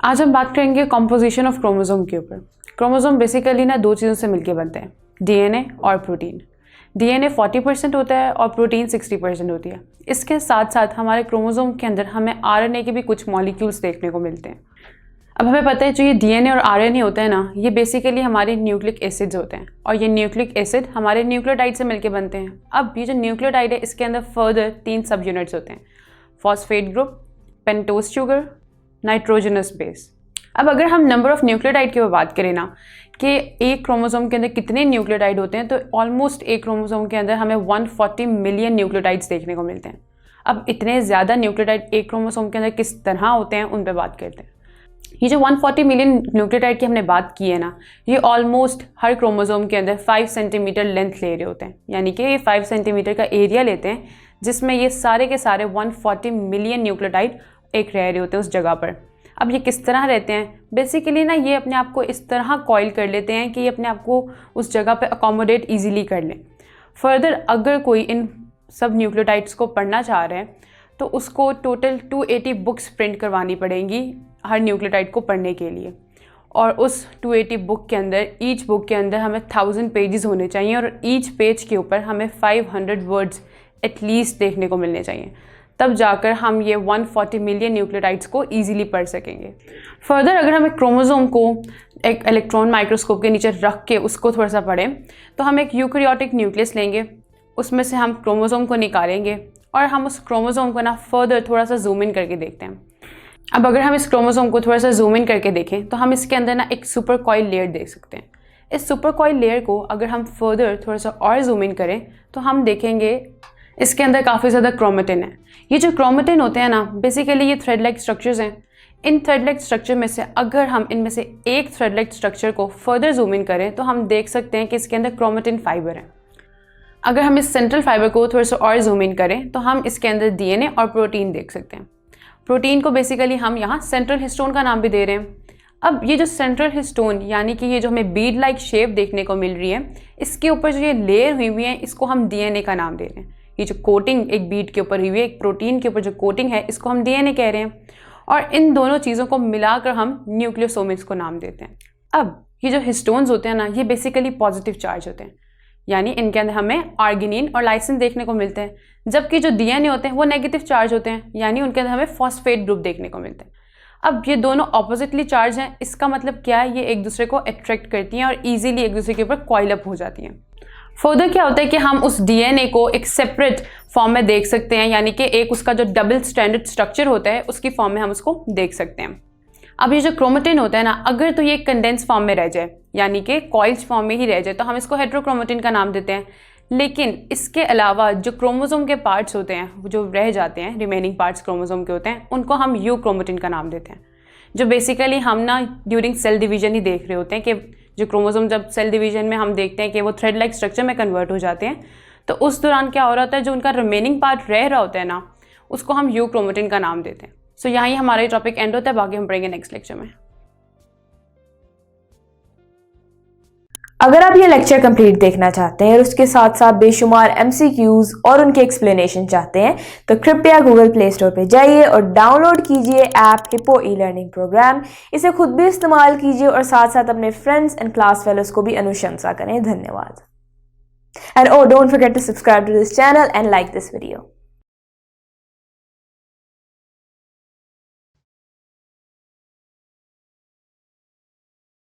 आज हम बात करेंगे कॉम्पोजिशन ऑफ क्रोमोसोम के ऊपर। क्रोमोसोम बेसिकली ना दो चीज़ों से मिलके बनते हैं, डीएनए और प्रोटीन। डीएनए 40% होता है और प्रोटीन 60% होती है। इसके साथ साथ हमारे क्रोमोसोम के अंदर हमें आरएनए के भी कुछ मॉलिक्यूल्स देखने को मिलते हैं। अब हमें पता है जो ये डीएनए और आरएनए होता है ना, ये बेसिकली हमारे न्यूक्लिक एसिड्स होते हैं और ये न्यूक्लिक एसिड हमारे न्यूक्लियोटाइड से मिलके बनते हैं। अब ये जो न्यूक्लियोटाइड है इसके अंदर फर्दर 3 सब यूनिट्स होते हैं, phosphate group, pentose sugar, nitrogenous base. अब अगर हम नंबर ऑफ न्यूक्लियोटाइड की बात करें ना कि एक क्रोमोसोम के अंदर कितने न्यूक्लियोटाइड होते हैं, तो ऑलमोस्ट एक क्रोमोसोम के अंदर हमें 140 मिलियन न्यूक्लियोटाइड्स देखने को मिलते हैं। अब इतने ज़्यादा न्यूक्लियोटाइड एक क्रोमोसोम के अंदर किस तरह होते हैं उन पर बात करते हैं। ये जो 140 मिलियन न्यूक्लियोटाइड की हमने बात की है ना, ये ऑलमोस्ट हर क्रोमोसोम के अंदर 5 सेंटीमीटर लेंथ ले रहे होते हैं, यानी कि ये 5 सेंटीमीटर का एरिया लेते हैं जिसमें ये सारे के सारे 140 मिलियन न्यूक्लियोटाइड एक रह रहे होते हैं उस जगह पर। अब ये किस तरह रहते हैं, बेसिकली ना ये अपने आप को इस तरह कॉइल कर लेते हैं कि ये अपने आप को उस जगह पे अकोमोडेट इजीली कर लें। फर्दर अगर कोई इन सब न्यूक्लियोटाइड्स को पढ़ना चाह रहे हैं तो उसको टोटल 280 बुक्स प्रिंट करवानी पड़ेंगी हर न्यूक्लियोटाइड को पढ़ने के लिए, और उस 280 बुक के अंदर ईच बुक के अंदर हमें 1000 पेजेस होने चाहिए और ईच पेज के ऊपर हमें 500 वर्ड्स एटलीस्ट देखने को मिलने चाहिए, तब जाकर हम ये 140 मिलियन न्यूक्लियोटाइड्स को इजीली पढ़ सकेंगे। फर्दर अगर हम एक क्रोमोसोम को एक इलेक्ट्रॉन माइक्रोस्कोप के नीचे रख के उसको थोड़ा सा पढ़ें तो हम एक यूकैरियोटिक न्यूक्लियस लेंगे, उसमें से हम क्रोमोसोम को निकालेंगे और हम उस क्रोमोसोम को ना फर्दर थोड़ा सा जूम इन करके देखते हैं। अब अगर हम इस क्रोमोसोम को थोड़ा सा जूम इन करके देखें तो हम इसके अंदर ना एक सुपर कॉइल लेयर देख सकते हैं। इस सुपर कॉइल लेयर को अगर हम फर्दर थोड़ा सा और जूम इन करें तो हम देखेंगे इसके अंदर काफ़ी ज़्यादा क्रोमेटिन है। ये जो क्रोमेटिन होते हैं ना, बेसिकली ये थ्रेड लाइक स्ट्रक्चर्स हैं। इन थ्रेड लाइक स्ट्रक्चर में से अगर हम इनमें से एक थ्रेड लाइक स्ट्रक्चर को फर्दर जूम इन करें तो हम देख सकते हैं कि इसके अंदर क्रोमेटिन फाइबर है। अगर हम इस सेंट्रल फाइबर को थोड़ा सा और जूम इन करें तो हम इसके अंदर डीएनए और प्रोटीन देख सकते हैं। प्रोटीन को बेसिकली हम यहाँ सेंट्रल हिस्टोन का नाम भी दे रहे हैं। अब ये जो सेंट्रल हिस्टोन यानी कि ये जो हमें बीड लाइक शेप देखने को मिल रही है, इसके ऊपर जो ये लेयर हुई हुई है इसको हम डीएनए का नाम दे रहे हैं। ये जो कोटिंग एक बीड के ऊपर हुई है, एक प्रोटीन के ऊपर जो कोटिंग है, इसको हम डीएनए कह रहे हैं और इन दोनों चीज़ों को मिलाकर हम न्यूक्लियोसोम्स को नाम देते हैं। अब ये जो हिस्टोन्स होते हैं ना, ये बेसिकली पॉजिटिव चार्ज होते हैं, यानी इनके अंदर हमें आर्गिनिन और लाइसिन देखने को मिलते हैं, जबकि जो डीएनए होते हैं वो नेगेटिव चार्ज होते हैं, यानी उनके अंदर हमें फॉस्फेट ग्रुप देखने को मिलते हैं। अब ये दोनों ऑपोजिटली चार्ज हैं, इसका मतलब क्या है, ये एक दूसरे को अट्रैक्ट करती हैं और ईजिली एक दूसरे के ऊपर कॉइल अप हो जाती हैं। फर्दर क्या होता है कि हम उस डीएनए को एक सेपरेट फॉर्म में देख सकते हैं, यानी कि एक उसका जो डबल स्ट्रैंडेड स्ट्रक्चर होता है उसकी फॉर्म में हम उसको देख सकते हैं। अब ये जो क्रोमेटिन होता है ना, अगर तो ये कंडेंस फॉर्म में रह जाए यानी कि कॉइल्स फॉर्म में ही रह जाए तो हम इसको हेटेरोक्रोमेटिन का नाम देते हैं। लेकिन इसके अलावा जो क्रोमोसोम के पार्ट्स होते हैं जो रह जाते हैं, रिमेनिंग पार्ट्स क्रोमोसोम के होते हैं, उनको हम यूक्रोमेटिन का नाम देते हैं। जो बेसिकली हम ना ड्यूरिंग सेल डिवीजन ही देख रहे होते हैं कि जो क्रोमोसोम जब सेल डिवीजन में हम देखते हैं कि वो थ्रेड लाइक स्ट्रक्चर में कन्वर्ट हो जाते हैं, तो उस दौरान क्या हो रहा होता है, जो उनका रिमेनिंग पार्ट रह रहा होता है ना, उसको हम यूक्रोमेटिन का नाम देते हैं। सो यहाँ ही हमारा टॉपिक एंड होता है, बाकी हम पढ़ेंगे नेक्स्ट लेक्चर में। अगर आप ये लेक्चर कंप्लीट देखना चाहते हैं और उसके साथ साथ बेशुमार एमसीक्यूज और उनके एक्सप्लेनेशन चाहते हैं तो कृपया गूगल प्ले स्टोर पे जाइए और डाउनलोड कीजिए app hippo e learning program. इसे खुद भी इस्तेमाल कीजिए और साथ साथ अपने फ्रेंड्स एंड क्लास फेलोज को भी अनुशंसा करें। धन्यवाद। And oh, don't forget to subscribe to this channel and like this video.